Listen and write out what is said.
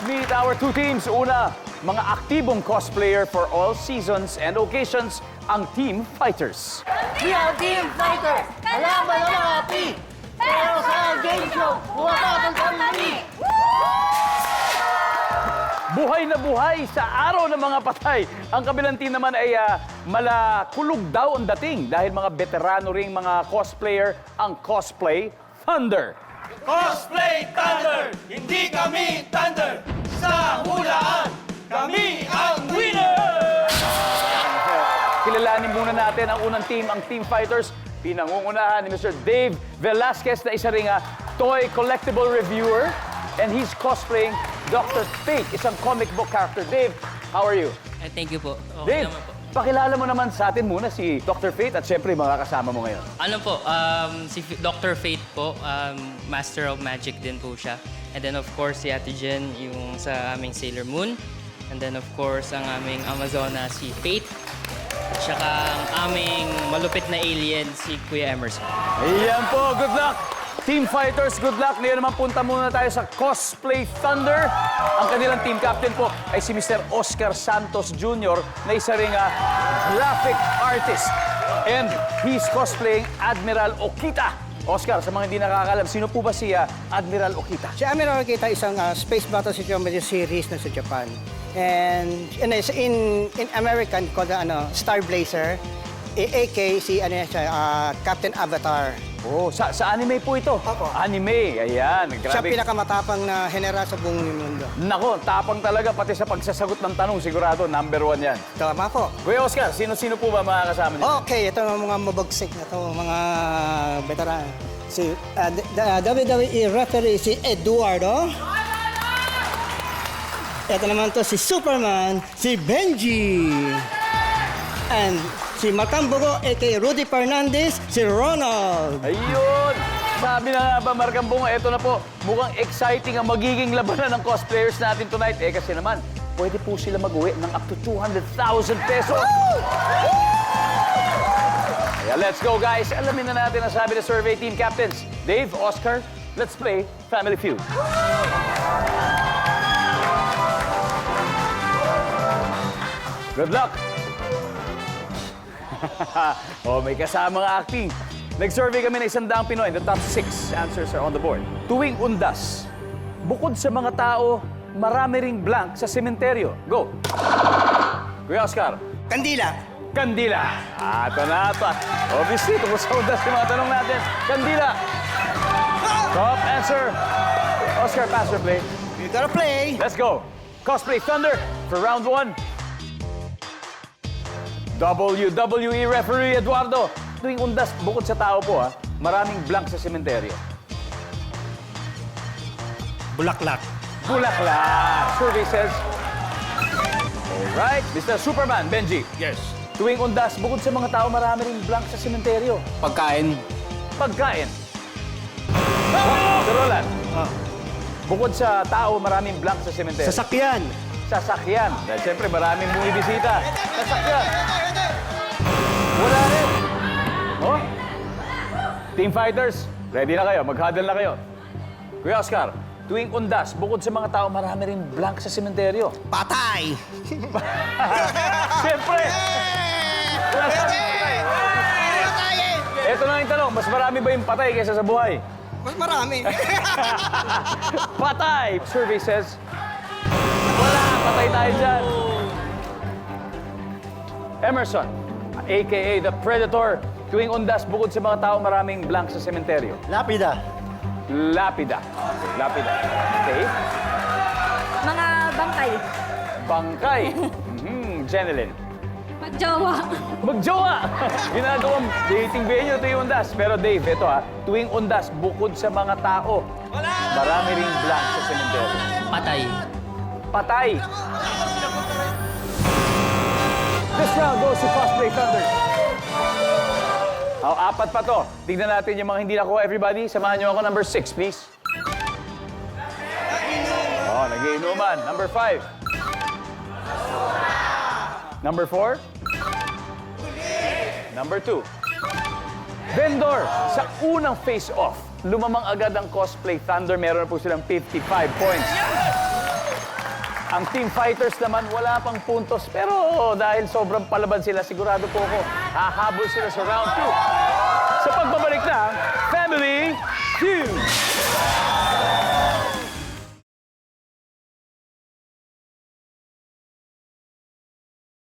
meet our two teams. Una, mga aktibong cosplayer for all seasons and occasions, ang Team Fighters. We are Team Fighters! Kalaban ng mga api! Pero sa game show, buwatagan kami! Buhay na buhay sa araw ng mga patay. Ang kabilang team naman ay malakulog daw ang dating dahil mga veterano ring mga cosplayer ang Cosplay Thunder. Cosplay Thunder! Hindi kami Thunder! Sa hulaan, kami ang winner! Kilalanin muna natin ang unang team, ang Team Fighters. Pinangungunahan ni Mr. Dave Velasquez na isa ring toy collectible reviewer. And he's cosplaying Dr. Fate, isang comic book character. Dave, how are you? Thank you po. Dave, Okay naman po. pakilala mo naman sa atin muna si Dr. Fate at syempre mga kasama mo ngayon. Ano po, si Dr. Fate po, Master of Magic din po siya. And then of course, si Ate Jen, yung sa aming Sailor Moon. And then of course, ang aming Amazona, si Fate. At saka ang aming malupit na alien, si Kuya Emerson. Ayan po, good luck! Team Fighters, good luck. Ngayon naman punta muna tayo sa Cosplay Thunder. Ang kanilang team captain po ay si Mr. Oscar Santos Jr. na isa ring graphic artist. And he's cosplaying Admiral Okita. Oscar, sa mga hindi nakakalam, sino po ba si Admiral Okita? Si Admiral Okita isang space battle simulator series na sa Japan. And in American called Star Blazer. AK si Captain Avatar. Oh, sa anime po ito? Opo. Anime, ayan. Siya Grabe. pinakamatapang na general sa buong mundo. Nako, tapang talaga pati sa pagsasagot ng tanong, sigurado, #1 yan. Tama po. Kuya Oscar, sino-sino po ba mga kasama niyo? Okay, ito ang mga mabagsik na to, mga veteran. Si WWE referee si Eduardo. Ito naman to si Superman, si Benji. And si Marcambogo, a.k.a. Rudy Fernandez, si Ronald. Ayun! Sabi na nga ba, Marcambongo, eto na po. Mukhang exciting ang magiging labanan ng cosplayers natin tonight. Kasi naman, pwede po sila mag-uwi ng up to 200,000 pesos. Kaya let's go, guys. Alamin na natin ang sabi ng survey team captains. Dave, Oscar, let's play Family Feud. Good luck! May kasamang acting. Nag-survey kami ng 100 Pinoy. The top 6 answers are on the board. Tuwing undas, bukod sa mga tao, marami ring blank sa sementeryo. Go! Kuya Oscar. Kandila. Kandila. Ito na ito. Obviously, tungkol sa undas yung mga tanong natin. Kandila. Top answer. Oscar, pass or play? You gotta play. Let's go. Cosplay Thunder for round 1. WWE referee Eduardo. Tuwing undas, bukod sa tao po, maraming blank sa sementeryo. Bulaklak. Bulaklak. Survey says. Alright. Mr. Superman, Benji. Yes. Tuwing undas, bukod sa mga tao, marami ring blank sa sementeryo. Pagkain. Pagkain. Sir Roland. Bukod sa tao, maraming blank sa sementeryo. Sasakyan. Sasakyan. Dahil siyempre, maraming bumibisita. Sasakyan. Wala rin. Oh? Team Fighters, ready na kayo. Mag-huddle na kayo. Kuya Oscar, tuwing undas, bukod sa mga tao, marami rin blank sa sementeryo. Patay. Siyempre! Wala sa patay. Ito na yung tanong, mas marami ba yung patay kaysa sa buhay? Mas marami. Patay! Survey says, wala, patay tayo dyan. Emerson, a.k.a. The Predator. Tuwing undas, bukod sa mga tao, maraming blank sa sementeryo. Lapida. Lapida. Lapida. Okay. Mga bangkay. Bangkay. Jeneline. Magjowa. Magjowa! Ginagawang dating venue tuwing undas. Pero Dave, ito tuwing undas, bukod sa mga tao, marami ring blank sa sementeryo. Patay. Patay. This round goes to Cosplay Thunder. Apat pa to. Tignan natin yung mga hindi nakuha, everybody. Samahan niyo ako, number 6, please. Nagiinuman. Number 5. Number 4. Number 2. Vendor, sa unang face-off, lumamang agad ang Cosplay Thunder. Meron na po silang 55 points. Ang Team Fighters naman wala pang puntos. Pero dahil sobrang palaban sila, sigurado po ako, hahabol sila sa round 2. Sa pagbabalik ng Family Feud.